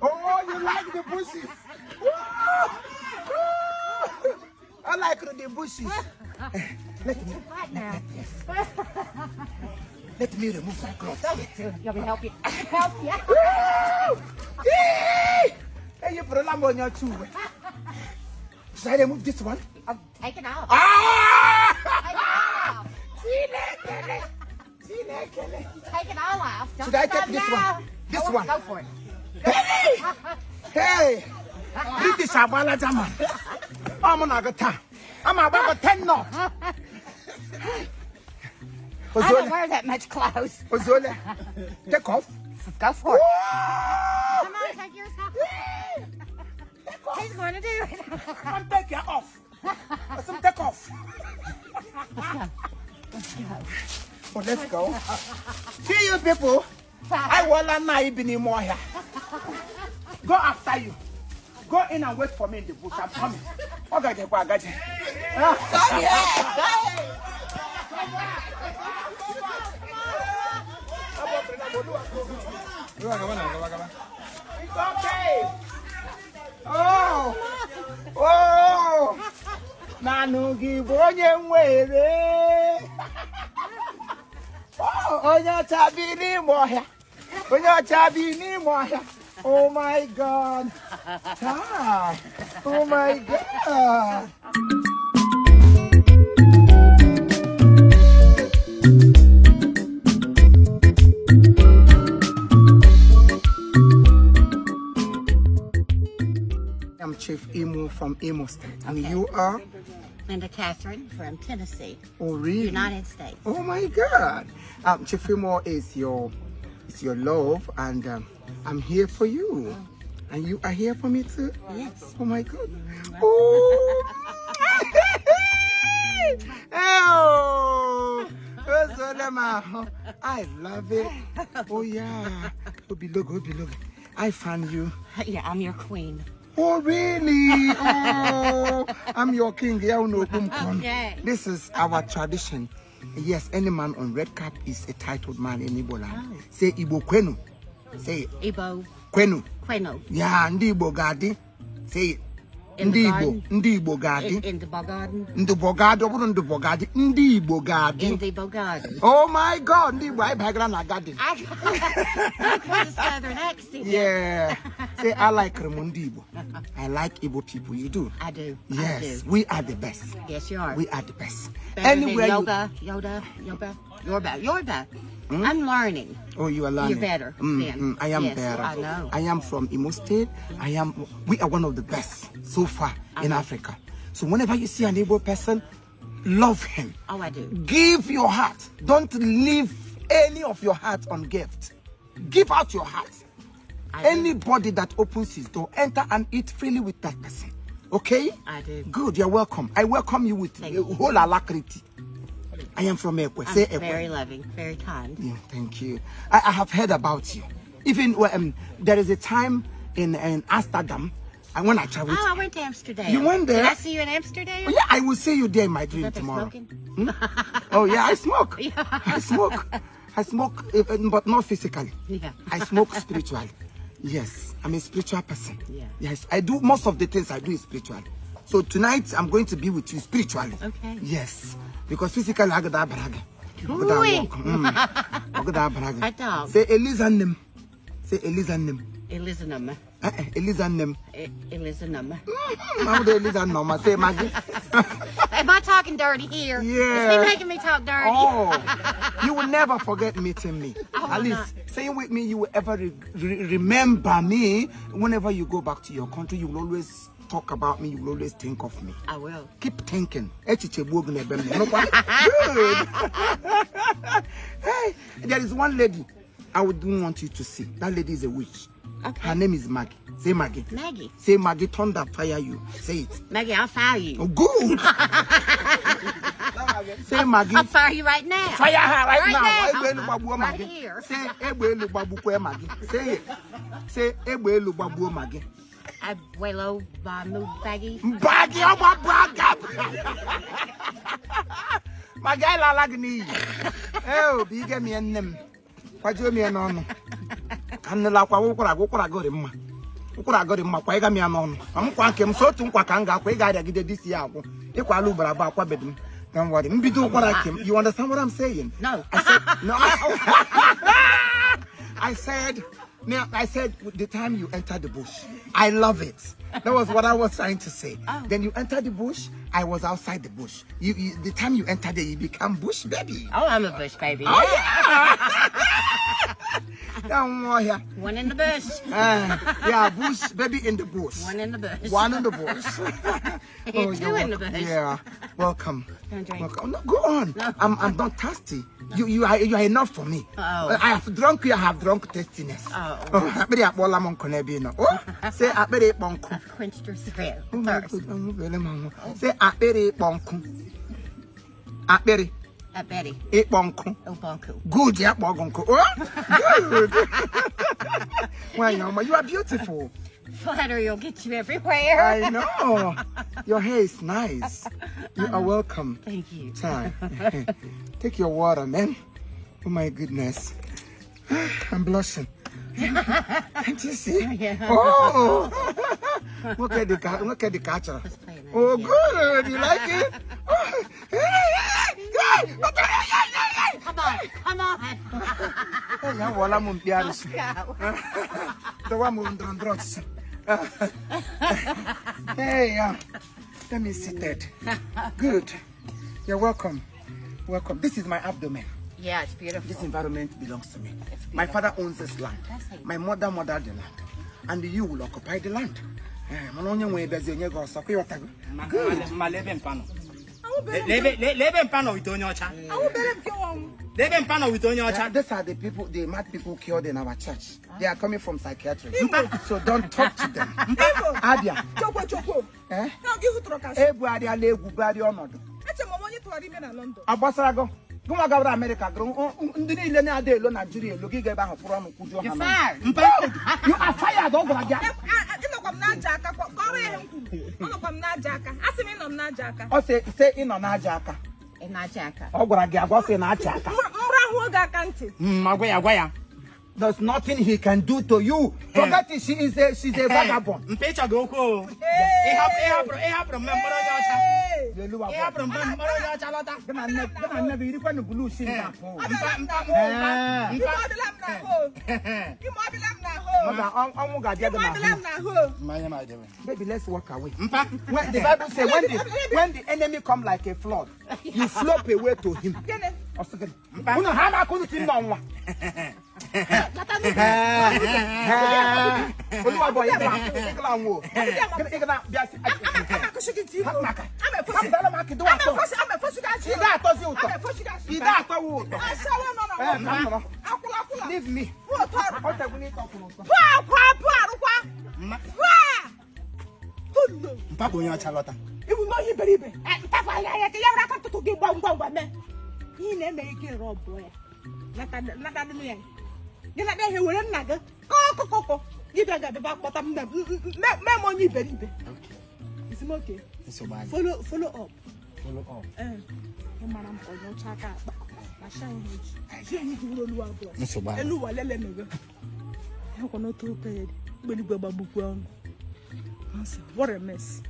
Oh, you like the bushes? I like the bushes. Let me remove my clothes. Let me help you. Help you. Hey, you put a lamb on your tube. Should I remove this one? Take it off. Ah! Take it all off. Should I take this one? This one. Go for it. Hey! British Abala Jama. I'm on a time. I'm about 10 knots. I don't wear that much clothes. Ozola, take off. Go for it. Come on, take yours off. He's going to do it. I'm taking off. Some take off. Let's go. See you people. I want to know anymore here. Go after you. Go in and wait for me in the bush. I'm coming. Okay, go again. Come here. It's okay. Oh. Nanugi bonye mwere. Onya tabini moya. Onya tabini moya. Oh my God. Ah. Oh my God. I'm Chief Imo from Imo State. And you are? Linda Catherine from Tennessee. Oh, really? United States. Oh my God. Chief Imo is your love, and I'm here for you. And you are here for me too? Yes. Oh my God. Oh. Oh. I love it. Oh yeah. Look. I found you. Yeah, I'm your queen. Oh really? Oh, I'm your king. Okay. This is our tradition. Yes, any man on red cap is a titled man in Igbo land. Oh. Say Igbo kwenu. Say it. Igbo. Kwenu. Kwenu. Yeah, ndi Igbo gadi. Say it. Ndi Igbo gadi. In the garden. Ndi Bogadi. What on the Bogadi? Ndi Igbo gadi. In the garden. Oh my God, ndi Igbo I background na garden. I got a southern accent. Yeah. Say I like Remundi Igbo. I like Igbo people. You do? I do. Yes, I do. we are the best. Yes, you are. We are the best. Better Anywhere than Yoda. I'm learning. Oh, you are learning. You're better. I am yes, better. I know. I am from Imo State. We are one of the best so far in Africa. So whenever you see an Igbo person, love him. Oh, I do. Give your heart. Don't leave any of your heart on gift. Give out your heart. Anybody that opens his door, enter and eat freely with that person. Okay? I do. Good, you're welcome. I welcome you with a whole alacrity. I am from Ekwe. Say Ekwe. Very loving, very kind. Yeah, thank you. I have heard about you. Even there is a time in Amsterdam, and when I traveled. Oh, I went to Amsterdam. You went there? Did I see you in Amsterdam? Oh, yeah, I will see you there in my dream tomorrow. Oh yeah, I smoke. I smoke, but not physically. Yeah. I smoke spiritually. Yes, I'm a spiritual person. Yeah. Yes, I do most of the things I do is spiritual. So tonight I'm going to be with you spiritually. Okay. Yes, because physically I got that brag. Say Elizanum. Say Elizanum. Elizanum. Elizanum. Elizanum. How do Elizanum? Say Maggi. Am I talking dirty here? Yeah. Is he making me talk dirty? Oh, you will never forget meeting me. Oh, at least saying with me, you will ever remember me. Whenever you go back to your country, you will always talk about me. You will always think of me. I will. Keep thinking. Good. Hey, there is one lady I would want you to see. That lady is a witch. Okay. Her name is Maggi. Say Maggi. Maggie. Say Maggi, thunder fire you. Say it. Maggie, I'll fire you. Oh, good. Say Maggi. I'll fire you right now. Fire her right now. Right here. Say Ebelu Babu Maggi. Say it. Say Ebelu Babu Maggi. Abuelo Bamu Baggy. Baggy Oba Braga. Maggi la lagni. Oh, be get me a name. kwajo mi no anela kwa wukwara gori mma wukwara gori mma kwa iga mi no am kwa nkem so otu nkwa ka nga kwa iga agide this year agwo ikwa alu bara ba kwa bedum don't worry mbido wukwara kem. You understand what I'm saying? No. I said no. I said the time you enter the bush, I love it. That was what I was trying to say. Oh. Then you enter the bush, I was outside the bush. The time you enter there, you become bush baby. Oh, I'm a bush baby. Oh yeah. Don't worry. One in the bush. Yeah, bush baby in the bush. One in the bush. One in the bush. Two in the bush. Yeah. Welcome. Drink. Welcome. No, go on. No. I'm not thirsty. You are enough for me. Oh. I have drunk you. I have drunk tastiness. Oh. Say apere bonku. Quenched your thirst. Say apere bonku. Apere. At Betty. Eat bonku. Oh, bonku. Good, yeah, bonku. Oh, good. Well, you are beautiful. Flattery will get you everywhere. I know. Your hair is nice. You are welcome. Thank you. Time. Take your water, man. Oh my goodness. I'm blushing. Can't you see? Yeah. Oh. Look at the catcher. Oh, good. You like it? Come on. Come on. Hey, let me sit dead. Good. You're welcome. Welcome. This is my abdomen. Yeah, it's beautiful. This environment belongs to me. My father owns this land. My mother mothered the land. And you will occupy the land. Good. These are the people, the mad people killed in our church. They are coming from psychiatry. So don't talk to them. Adia. America. Nigeria. You are fired. Say in on Najaka. There's nothing he can do to you. Forget it, she's a vagabond. Maybe let's walk away. When the Bible says when the enemy come like a flood, you slope away to him. Leave me. It will not be baby. He never make it rob boy. Not that you like that he will not go. You don't get the back bottom. Money baby. It's okay. Follow up. Follow up. Madam, no chaka. I shall need to roll what a mess.